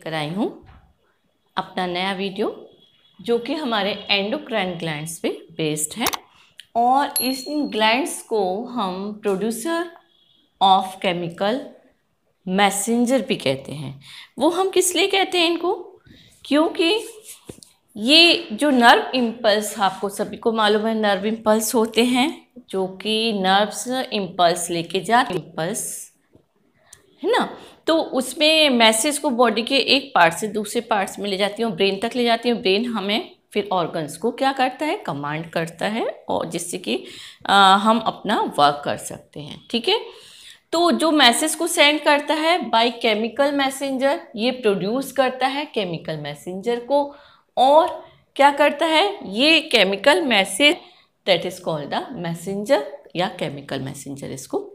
लेकर आई हूँ अपना नया वीडियो जो कि हमारे एंडोक्राइन ग्लैंड्स पे बेस्ड है और इस ग्लैंड्स को हम प्रोड्यूसर ऑफ केमिकल मैसेंजर भी कहते हैं। वो हम किस लिए कहते हैं इनको? क्योंकि ये जो नर्व इम्पल्स आपको सभी को मालूम है, नर्व इम्पल्स होते हैं जो कि नर्व्स इम्पल्स लेके जाते इम्पल्स है ना। तो उसमें मैसेज को बॉडी के एक पार्ट से दूसरे पार्ट्स में ले जाती हूँ, ब्रेन तक ले जाती हूँ। ब्रेन हमें फिर ऑर्गन्स को क्या करता है, कमांड करता है और जिससे कि हम अपना वर्क कर सकते हैं। ठीक है, तो जो मैसेज को सेंड करता है बाय केमिकल मैसेंजर, ये प्रोड्यूस करता है केमिकल मैसेंजर को और क्या करता है, ये chemical message that is called the messenger या केमिकल मैसेंजर इसको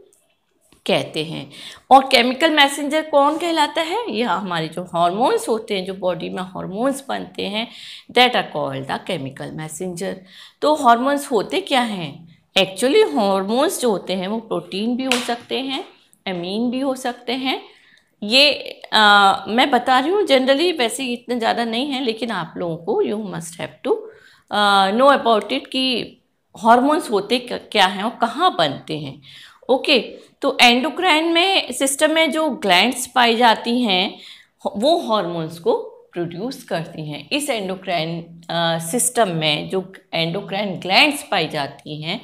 कहते हैं। और केमिकल मैसेंजर कौन कहलाता है? यह हमारे जो हार्मोन्स होते हैं, जो बॉडी में हार्मोन्स बनते हैं, that are called the chemical messenger. तो हार्मोन्स होते क्या हैं? एक्चुअली हार्मोन्स जो होते हैं वो प्रोटीन भी हो सकते हैं, एमीन भी हो सकते हैं। ये मैं बता रही हूँ जनरली, वैसे इतने ज़्यादा नहीं है, लेकिन आप लोगों को you must have to know about it कि हार्मोन्स होते क्या हैं और कहाँ बनते हैं। ओके, तो एंडोक्राइन में सिस्टम में जो ग्लैंड्स पाई जाती हैं वो हार्मोन्स को प्रोड्यूस करती हैं। इस एंडोक्राइन सिस्टम में जो एंडोक्राइन ग्लैंड्स पाई जाती हैं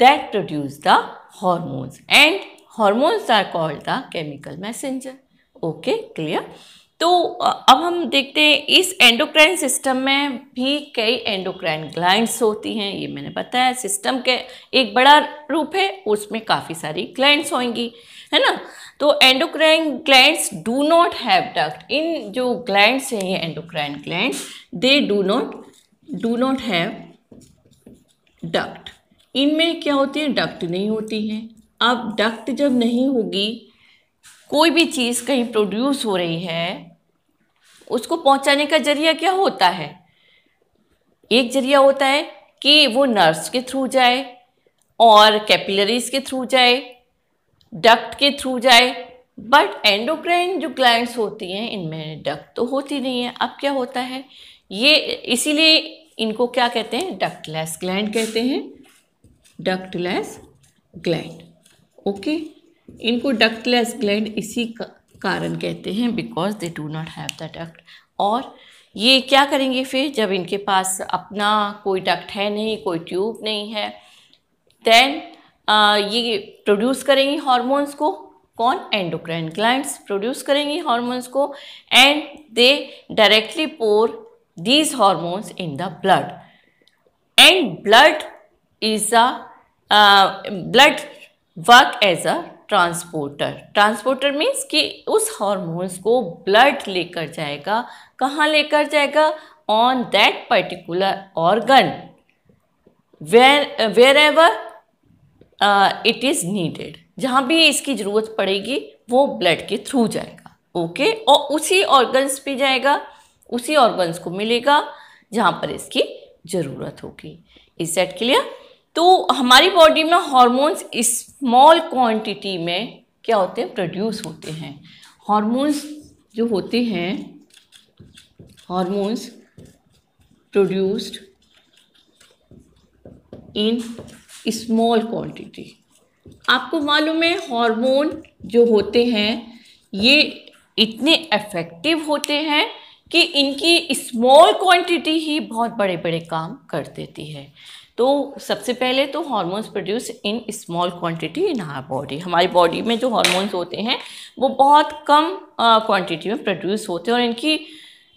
that produce the hormones and hormones are called the chemical messenger. Okay, clear. तो अब हम देखते हैं इस एंडोक्राइन सिस्टम में भी कई एंडोक्राइन ग्लैंड्स होती हैं। ये मैंने बताया, सिस्टम के एक बड़ा रूप है, उसमें काफ़ी सारी ग्लैंड्स होंगी, है ना। तो endocrine glands do not have duct. इन जो ग्लैंड्स हैं, ये endocrine glands, they do not have duct. इनमें क्या होती है, डक्ट नहीं होती है। अब डक्ट जब नहीं होगी, कोई भी चीज़ कहीं प्रोड्यूस हो रही है, उसको पहुंचाने का जरिया क्या होता है? एक जरिया होता है कि वो नर्व्स के थ्रू जाए और कैपिलरीज के थ्रू जाए, डक्ट के थ्रू जाए। बट एंडोक्राइन जो ग्लैंड्स होती हैं इनमें डक्ट तो होती नहीं है। अब क्या होता है, ये इसीलिए इनको क्या कहते हैं, डक्टलेस ग्लैंड कहते हैं, डक्टलेस ग्लैंड। ओके, इनको डक्टलेस ग्लैंड इसी कारण कहते हैं because they do not have the duct. और ये क्या करेंगे फिर, जब इनके पास अपना कोई डक्ट है नहीं, कोई ट्यूब नहीं है, देन ये प्रोड्यूस करेंगी हार्मोन्स को। कौन? एंडोक्राइन ग्लैंड्स प्रोड्यूस करेंगी हार्मोन्स को and they directly pour these hormones in the blood and blood is blood work as a transporter means कि उस हार्मोन्स को ब्लड लेकर जाएगा। कहाँ लेकर जाएगा? On that particular organ wherever it is needed. जहाँ भी इसकी ज़रूरत पड़ेगी वो ब्लड के थ्रू जाएगा। ओके, और उसी ऑर्गन्स पे जाएगा, उसी ऑर्गन्स को मिलेगा जहाँ पर इसकी ज़रूरत होगी। Is that clear? तो हमारी बॉडी में हार्मोन्स स्मॉल क्वांटिटी में क्या होते हैं, प्रोड्यूस होते हैं। हार्मोन्स जो होते हैं, hormones produced in small quantity. आपको मालूम है हार्मोन जो होते हैं ये इतने इफेक्टिव होते हैं कि इनकी स्मॉल क्वांटिटी ही बहुत बड़े बड़े काम कर देती है। तो सबसे पहले तो hormones produce in small quantity in our body. हमारी बॉडी में जो हार्मोन्स होते हैं वो बहुत कम क्वांटिटी में प्रोड्यूस होते हैं और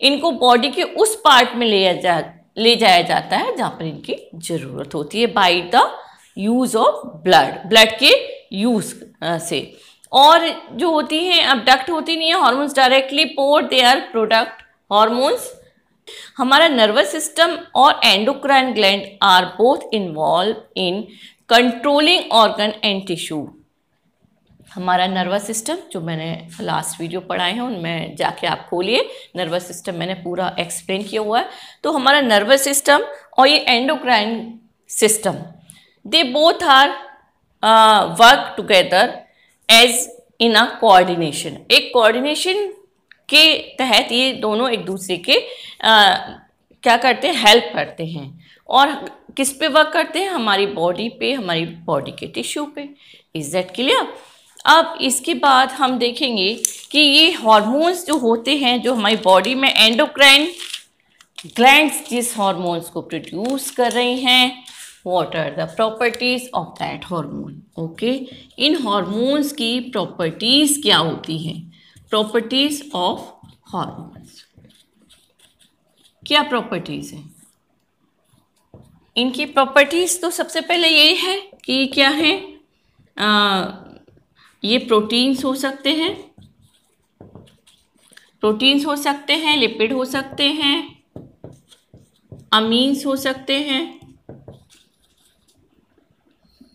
इनको बॉडी के उस पार्ट में ले जाया जाता है जहाँ पर इनकी ज़रूरत होती है by the use of blood के यूज़ से। और जो होती हैं, अब डक्ट होती नहीं है, hormones directly pour their product hormones. हमारा नर्वस सिस्टम और endocrine gland are both involve in controlling organ and tissue. हमारा नर्वस सिस्टम जो मैंने लास्ट वीडियो पढ़ाए हैं उनमें जाके आप खोलिए, नर्वस सिस्टम मैंने पूरा एक्सप्लेन किया हुआ है। तो हमारा नर्वस सिस्टम और ये endocrine system, they both are work together as in a coordination. एक कोऑर्डिनेशन के तहत ये दोनों एक दूसरे के क्या करते हैं, हेल्प करते हैं। और किस पे वर्क करते हैं, हमारी बॉडी पे, हमारी बॉडी के टिश्यू पे। Is that clear? अब इसके बाद हम देखेंगे कि ये हार्मोन्स जो होते हैं जो हमारी बॉडी में एंडोक्राइन ग्लैंड्स जिस हार्मोन्स को प्रोड्यूस कर रही हैं, what are the properties of that hormone. Okay, इन हार्मोन्स की प्रॉपर्टीज क्या होती हैं, प्रॉपर्टीज ऑफ हार्मोन्स क्या प्रॉपर्टीज हैं। इनकी प्रॉपर्टीज तो सबसे पहले ये है कि क्या है, ये प्रोटीन्स हो सकते हैं, प्रोटीन्स हो सकते हैं, लिपिड हो सकते हैं, अमीन्स हो सकते हैं,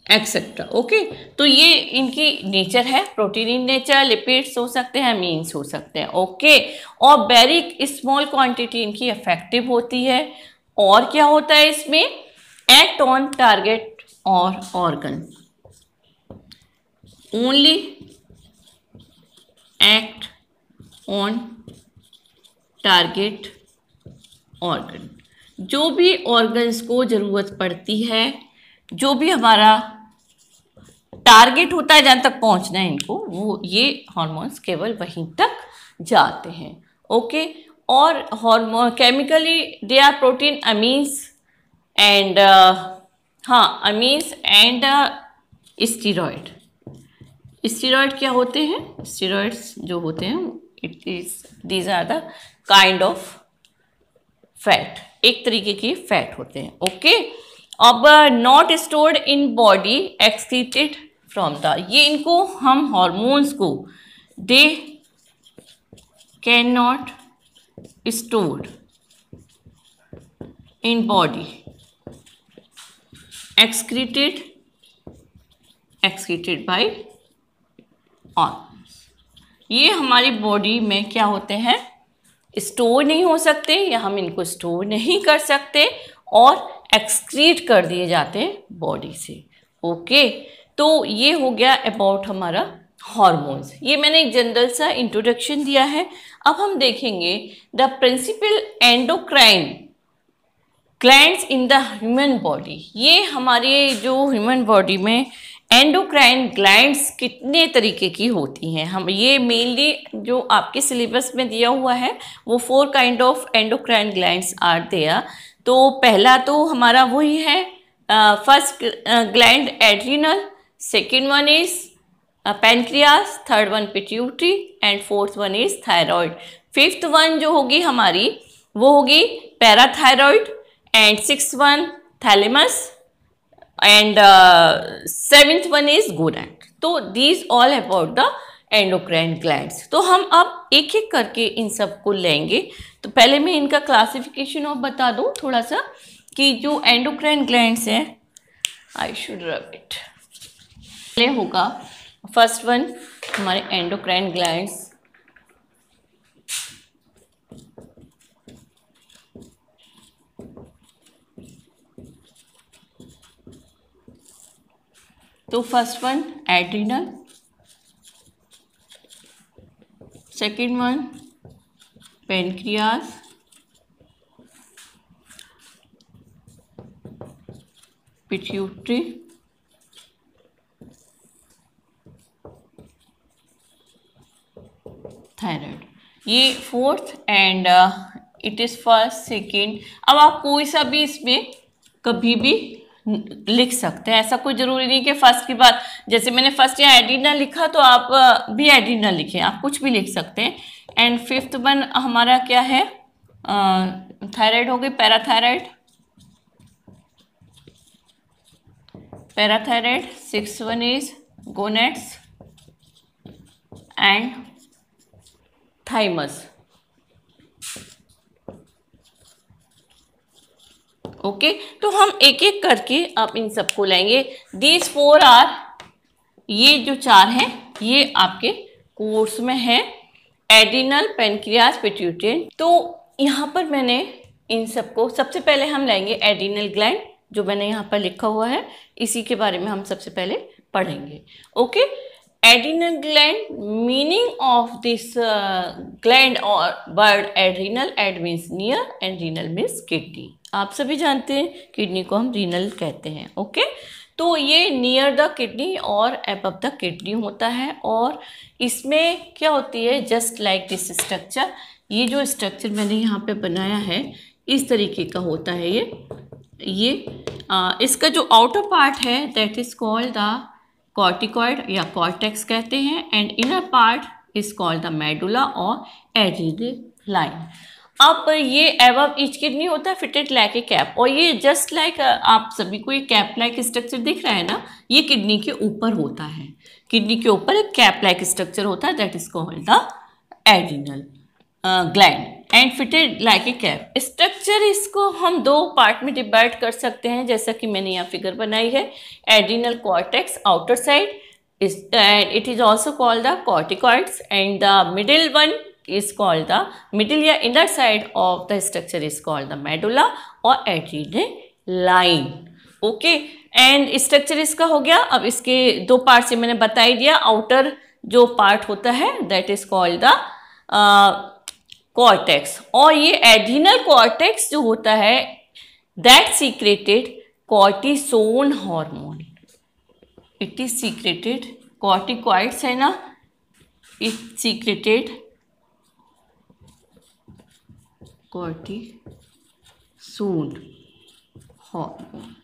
एक्सेट्रा। ओके, तो ये इनकी नेचर है, प्रोटीन इन नेचर, लिपिड्स हो सकते हैं, अमीन्स हो सकते हैं। ओके, और वेरी स्मॉल क्वांटिटी इनकी इफेक्टिव होती है। और क्या होता है इसमें, एक्ट ऑन टारगेट और organ, only act on target organ. जो भी ऑर्गन्स को ज़रूरत पड़ती है, जो भी हमारा टारगेट होता है जहाँ तक पहुँचना है इनको, वो ये हार्मोन्स केवल वहीं तक जाते हैं। ओके, और hormone chemically they are protein amines and amines and steroid. Steroid क्या होते हैं, स्टीरॉयड्स जो होते हैं these are the kind of fat, एक तरीके की फैट होते हैं। ओके, अब not stored in body excreted from the, ये इनको हम हार्मोन्स को they can not stored in body excreted by organs। ये हमारी बॉडी में क्या होते हैं, स्टोर नहीं हो सकते, या हम इनको स्टोर नहीं कर सकते और एक्सक्रीट कर दिए जाते हैं बॉडी से। ओके, तो ये हो गया अबाउट हमारा हार्मोन्स। ये मैंने एक जनरल सा इंट्रोडक्शन दिया है। अब हम देखेंगे the principal endocrine glands in the human body. ये हमारे जो ह्यूमन बॉडी में एंडोक्राइन ग्लैंड्स कितने तरीके की होती हैं, हम ये मेनली जो आपके सिलेबस में दिया हुआ है वो 4 kind of endocrine glands are there. तो पहला तो हमारा वही है, first gland adrenal, second one is pancreas, third one pituitary and fourth one is thyroid. Fifth one जो होगी हमारी वो होगी parathyroid and sixth one thalamus and seventh one is gonad. तो these all about the endocrine glands. तो हम अब एक एक करके इन सब को लेंगे। तो पहले मैं इनका क्लासिफिकेशन और बता दूं थोड़ा सा कि जो एंडोक्राइन ग्लैंड्स हैं, आई शुड रब इट, पहले होगा फर्स्ट वन हमारे एंडोक्राइन ग्लैंड्स, तो first one adrenal, second one pancreas, pituitary, thyroid. ये fourth and it is first second. अब आप कोई सा भी इसमें कभी भी लिख सकते हैं, ऐसा कोई ज़रूरी नहीं कि फर्स्ट के बाद, जैसे मैंने फर्स्ट या एड्रिनल लिखा तो आप भी एड्रिनल लिखें, आप कुछ भी लिख सकते हैं। एंड फिफ्थ वन हमारा क्या है, थायराइड हो गई, parathyroid, parathyroid. Sixth one is gonads and thymus. Okay, तो हम एक एक करके अब इन सबको लेंगे। दीज 4 आर, ये जो 4 हैं ये आपके कोर्स में है, एड्रिनल, पेनक्रियास, पिट्यूटरी। तो यहाँ पर मैंने इन सबको, सबसे पहले हम लेंगे एड्रिनल ग्लैंड, जो मैंने यहाँ पर लिखा हुआ है, इसी के बारे में हम सबसे पहले पढ़ेंगे। Okay, adrenal gland, meaning of this gland or word adrenal, ad means near and renal means kidney. आप सभी जानते हैं किडनी को हम रीनल कहते हैं. ओके, तो ये नियर द किडनी और अबव द किडनी होता है. और इसमें क्या होती है, जस्ट लाइक दिस स्ट्रक्चर, ये जो स्ट्रक्चर मैंने यहाँ पे बनाया है इस तरीके का होता है. ये इसका जो आउटर पार्ट है that is called the corticoid या कॉर्टेक्स कहते हैं, and inner part is called the medulla और एड्रिनल लाइन. अब ये अबव ईच किडनी होता है फिटेड लाइक ए कैप, और ये जस्ट लाइक आप सभी को ये कैप लाइक स्ट्रक्चर दिख रहा है ना, ये किडनी के ऊपर होता है. किडनी के ऊपर एक कैप लाइक स्ट्रक्चर होता है that is called the adrenal gland and fitted like A cap. Structure इसको हम दो पार्ट में डिवाइड कर सकते हैं, जैसा कि मैंने यहाँ फिगर बनाई है. Adrenal cortex outer side it is also called the corticoids, and the middle one is called the middle या inner side of the structure is called the medulla और adrenal line. Okay, and structure इसका हो गया. अब इसके दो part से मैंने बता ही दिया. आउटर जो पार्ट होता है that is called the cortex, और ये एड्रिनल कॉर्टेक्स जो होता है that secreted cortisone hormone. It is secreted, corticoids है ना, it secreted cortisone hormone.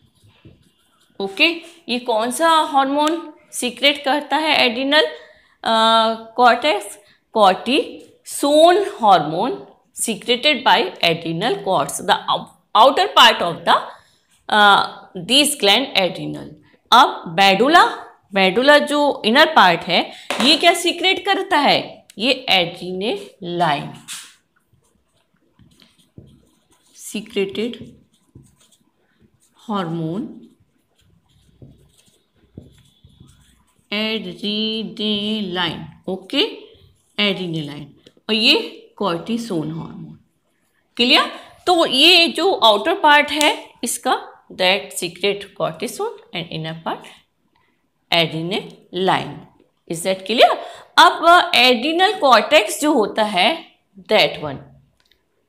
Okay, ये कौन सा हार्मोन सीक्रेट करता है adrenal cortex? Cortisone hormone secreted by adrenal cords, the outer part of the this gland adrenal. अब medulla जो inner part है ये क्या सीक्रेट करता है? ये adrenal line secreted hormone एड्रीनेलाइन. Okay, एड्रीनेलाइन, और ये कॉर्टिसोन हार्मोन. क्लियर? तो ये जो आउटर पार्ट है इसका that secrete cortisone and inner part adrenaline. Is that clear? अब एड्रिनल कॉर्टेक्स जो होता है that one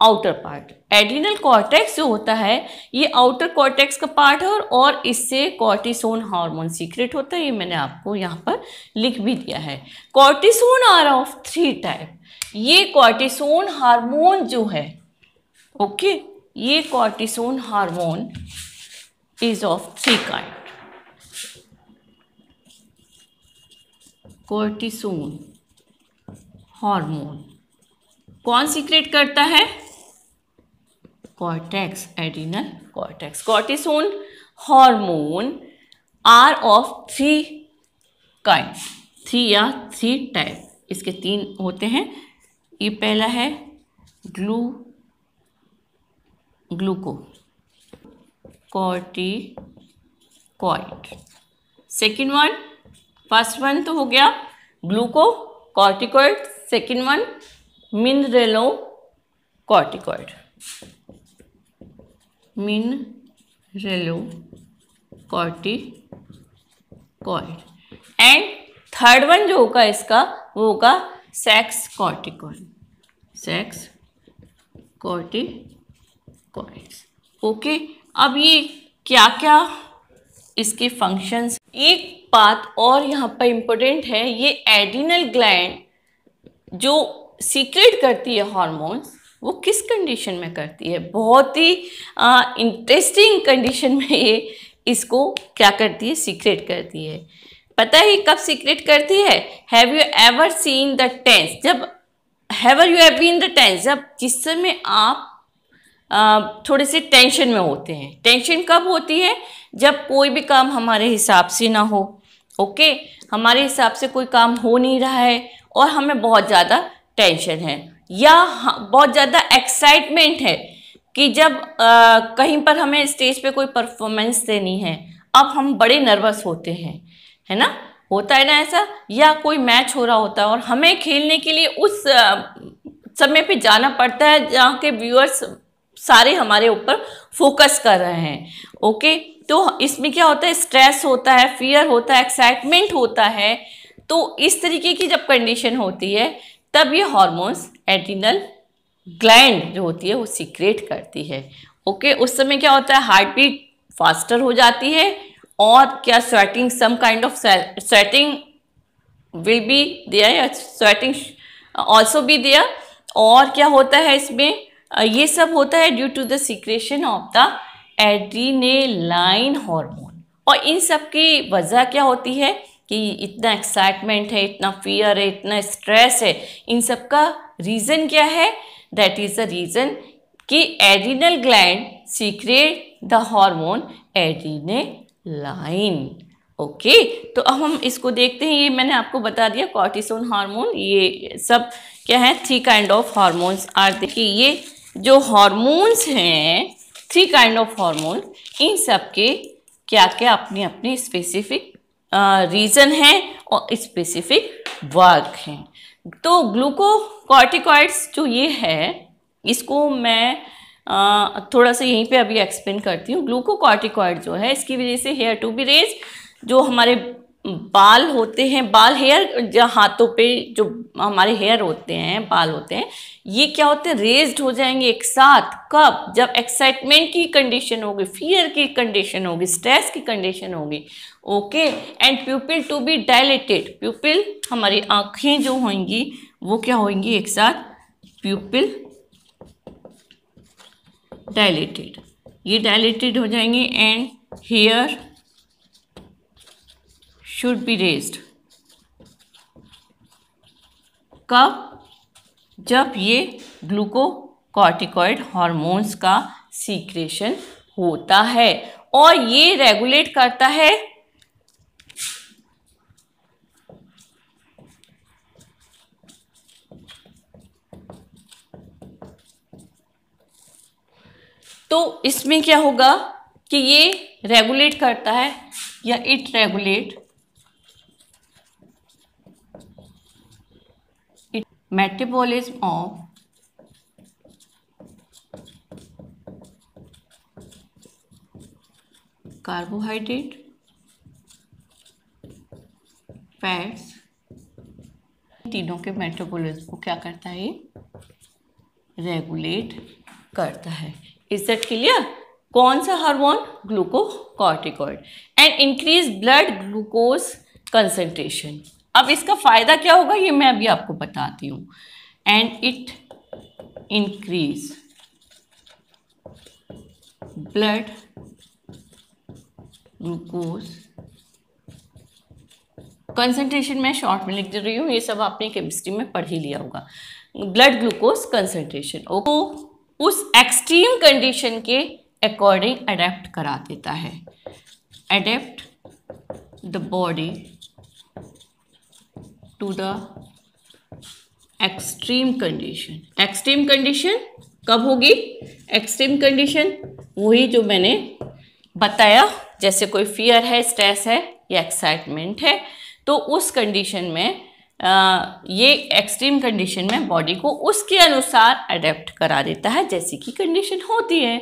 outer part, adrenal cortex जो होता है ये आउटर कॉर्टेक्स का पार्ट है, और इससे कॉर्टिसोन हार्मोन सीक्रेट होता है. ये मैंने आपको यहाँ पर लिख भी दिया है. Cortisone are of 3 type. ये कॉर्टिसोन हार्मोन जो है, ओके, ये cortisone hormone is of 3 kind. Cortisone hormone कौन सीक्रेट करता है? Cortex, adrenal cortex. Cortisone hormone are of 3 kind, 3 या 3 टाइप. इसके 3 होते हैं. ये पहला है glucocorticoid. Second one, first one तो हो गया glucocorticoid, second one mineralocorticoid. Mineralocorticoid. And third one जो होगा इसका वो होगा sex corticoid. Sex corticoids. Okay, अब ये क्या क्या इसके फंक्शंस. एक बात और यहाँ पर इम्पोर्टेंट है, ये एड्रिनल ग्लैंड जो सीक्रेट करती है हार्मोन्स वो किस कंडीशन में करती है? बहुत ही इंटरेस्टिंग कंडीशन में ये इसको क्या करती है? सीक्रेट करती है. पता है कब सीक्रेट करती है? Have you ever seen the tense, जब have you have been the tense, जब जिस समय आप थोड़े से टेंशन में होते हैं. टेंशन कब होती है? जब कोई भी काम हमारे हिसाब से ना हो. ओके, हमारे हिसाब से कोई काम हो नहीं रहा है और हमें बहुत ज़्यादा टेंशन है, या बहुत ज़्यादा एक्साइटमेंट है कि जब कहीं पर हमें स्टेज पे कोई परफॉर्मेंस देनी है, अब हम बड़े नर्वस होते हैं, है ना, होता है ना ऐसा. या कोई मैच हो रहा होता है और हमें खेलने के लिए उस समय पे जाना पड़ता है जहाँ के व्यूअर्स सारे हमारे ऊपर फोकस कर रहे हैं. ओके, तो इसमें क्या होता है? स्ट्रेस होता है, फियर होता है, एक्साइटमेंट होता है. तो इस तरीके की जब कंडीशन होती है तब ये हॉर्मोन्स एड्रिनल ग्लैंड जो होती है वो सीक्रेट करती है। ओके, उस समय क्या होता है, हार्ट बीट फास्टर हो जाती है और क्या sweating, some kind of sweating will be there या स्वेटिंग ऑल्सो बी देयर। और क्या होता है इसमें, ये सब होता है due to the secretion of the adrenaline hormone. और इन सब की वजह क्या होती है कि इतना एक्साइटमेंट है, इतना फियर है, इतना स्ट्रेस है, इन सब का रीज़न क्या है, दैट इज़ द रीज़न कि adrenal gland secrete the hormone adrenaline. Okay, तो अब हम इसको देखते हैं। ये मैंने आपको बता दिया कॉर्टिसोल हार्मोन, ये सब क्या है, 3 काइंड ऑफ हार्मोन्स आर। देखिए ये जो हार्मोन्स हैं, 3 काइंड ऑफ हार्मोन, इन सब के क्या क्या अपनी अपनी स्पेसिफिक रीज़न है और स्पेसिफिक वर्क हैं। तो ग्लूकोकॉर्टिकॉइड्स जो ये है, इसको मैं थोड़ा सा यहीं पे अभी एक्सप्लेन करती हूँ। ग्लूकोकॉर्टिकॉइड जो है, इसकी वजह से हेयर टू बी रेज, जो हमारे बाल होते हैं, बाल हेयर जो हाथों पे जो हमारे हेयर होते हैं, बाल होते हैं, ये क्या होते हैं, रेज्ड हो जाएंगे एक साथ। कब? जब एक्साइटमेंट की कंडीशन होगी, फियर की कंडीशन होगी, स्ट्रेस की कंडीशन होगी। Okay, and pupil to be dilated, pupil हमारी आँखें जो होंगी वो क्या होंगी एक साथ, प्यूपिल डायलेटेड, ये डायलेटेड हो जाएंगे and hair should be raised. कब? जब ये ग्लूकोकॉर्टिकॉइड हार्मोन्स का सीक्रेशन होता है और ये रेगुलेट करता है तो इसमें क्या होगा कि ये रेगुलेट करता है या it regulate it metabolism of carbohydrate, fats, तीनों के मेटाबॉलिज्म को क्या करता है, ये रेगुलेट करता है। Is that clear? कौन सा hormone? Glucocorticoid. And increase blood glucose concentration. अब इसका फायदा क्या होगा ये मैं अभी आपको बताती हूँ। And it increase blood glucose concentration, मैं शॉर्ट में लिख दे रही हूँ, ये सब आपने केमिस्ट्री में पढ़ ही लिया होगा। ब्लड ग्लूकोज कंसंट्रेशन को उस एक्सट्रीम कंडीशन के अकॉर्डिंग अडेप्ट करा देता है। Adapt the body to the extreme condition. Extreme condition कब होगी? एक्सट्रीम कंडीशन वही जो मैंने बताया, जैसे कोई फियर है, स्ट्रेस है या एक्साइटमेंट है, तो उस कंडीशन में ये एक्सट्रीम कंडीशन में बॉडी को उसके अनुसार अडेप्ट करा देता है जैसी की कंडीशन होती है।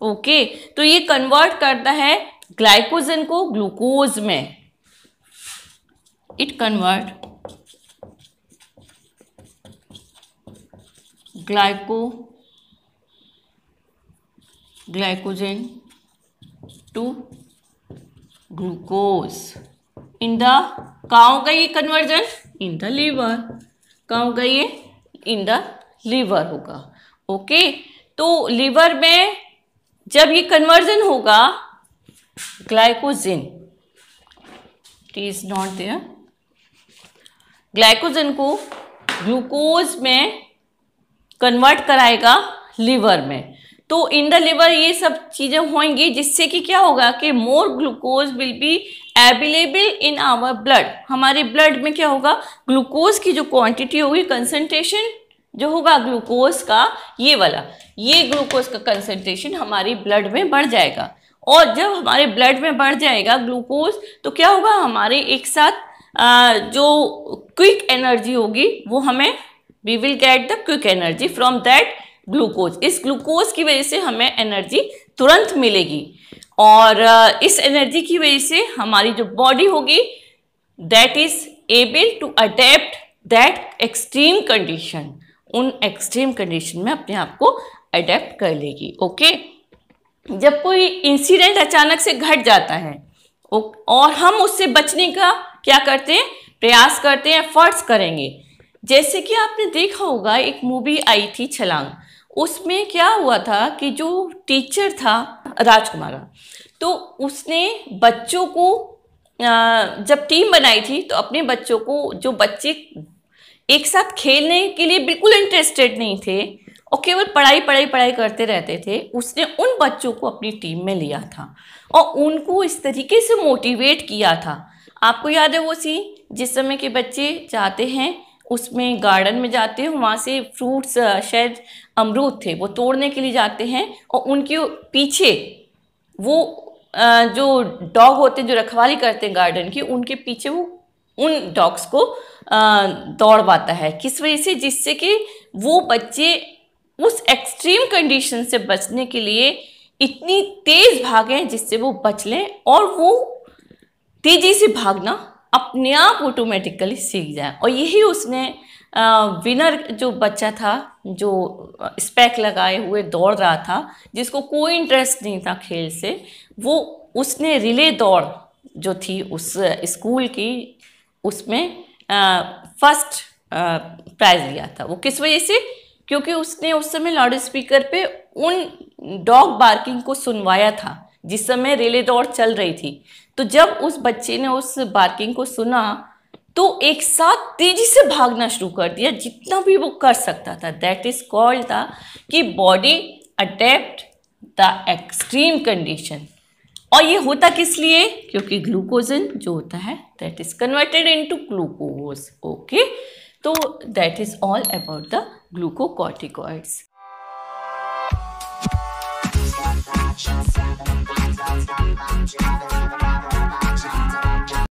ओके, तो ये कन्वर्ट करता है ग्लाइकोजन को ग्लूकोज में। It convert glycogen to glucose in the, कहाँ होगा ये कन्वर्जन? In the liver. कहाँ होगा ये? इन द लीवर होगा। ओके, तो लीवर में जब ये कन्वर्जन होगा glycogen, it is not there, glycogen को ग्लूकोज में कन्वर्ट कराएगा लीवर में। तो इन द लिवर ये सब चीज़ें होंगी जिससे कि क्या होगा कि more glucose will be available in our blood. हमारे ब्लड में क्या होगा, ग्लूकोज की जो क्वांटिटी होगी, कंसंट्रेशन जो होगा ग्लूकोज का, ये वाला, ये ग्लूकोज का कंसंट्रेशन हमारी ब्लड में बढ़ जाएगा। और जब हमारे ब्लड में बढ़ जाएगा ग्लूकोज, तो क्या होगा, हमारे एक साथ जो क्विक एनर्जी होगी वो हमें, we will get the quick energy from that glucose. इस ग्लूकोज की वजह से हमें एनर्जी तुरंत मिलेगी और इस एनर्जी की वजह से हमारी जो बॉडी होगी that is able to adapt that extreme condition, उन एक्सट्रीम कंडीशन में अपने आप को अडेप्ट कर लेगी। ओके, जब कोई इंसिडेंट अचानक से घट जाता है और हम उससे बचने का क्या करते हैं, प्रयास करते हैं, एफर्ट्स करेंगे। जैसे कि आपने देखा होगा एक मूवी आई थी छलांग, उसमें क्या हुआ था कि जो टीचर था राजकुमार, तो उसने बच्चों को जब टीम बनाई थी तो अपने बच्चों को, जो बच्चे एक साथ खेलने के लिए बिल्कुल इंटरेस्टेड नहीं थे और केवल पढ़ाई पढ़ाई पढ़ाई करते रहते थे, उसने उन बच्चों को अपनी टीम में लिया था और उनको इस तरीके से मोटिवेट किया था। आपको याद है वो सीन, जिस समय के बच्चे जाते हैं उसमें गार्डन में जाते हैं, वहाँ से फ्रूट्स, शायद अमरूद थे, वो तोड़ने के लिए जाते हैं और उनके पीछे वो जो डॉग होते हैं जो रखवाली करते हैं गार्डन की, उनके पीछे वो उन डॉग्स को दौड़वाता है। किस वजह से, जिससे कि वो बच्चे उस एक्सट्रीम कंडीशन से बचने के लिए इतनी तेज भागें जिससे वो बच लें और वो तेजी से भागना अपने आप ऑटोमेटिकली सीख जाए। और यही उसने विनर जो बच्चा था, जो स्पेक लगाए हुए दौड़ रहा था, जिसको कोई इंटरेस्ट नहीं था खेल से, वो उसने रिले दौड़ जो थी उस स्कूल की, उसमें फर्स्ट प्राइज लिया था। वो किस वजह से, क्योंकि उसने उस समय लाउड स्पीकर पे उन डॉग बार्किंग को सुनवाया था जिस समय रिले दौड़ चल रही थी। तो जब उस बच्चे ने उस बार्किंग को सुना तो एक साथ तेजी से भागना शुरू कर दिया जितना भी वो कर सकता था। दैट इज कॉल्ड द कि body adapt the extreme condition. और ये होता किस लिए, क्योंकि ग्लूकोजन जो होता है that is converted into glucose. Okay, तो that is all about the glucocorticoids. Just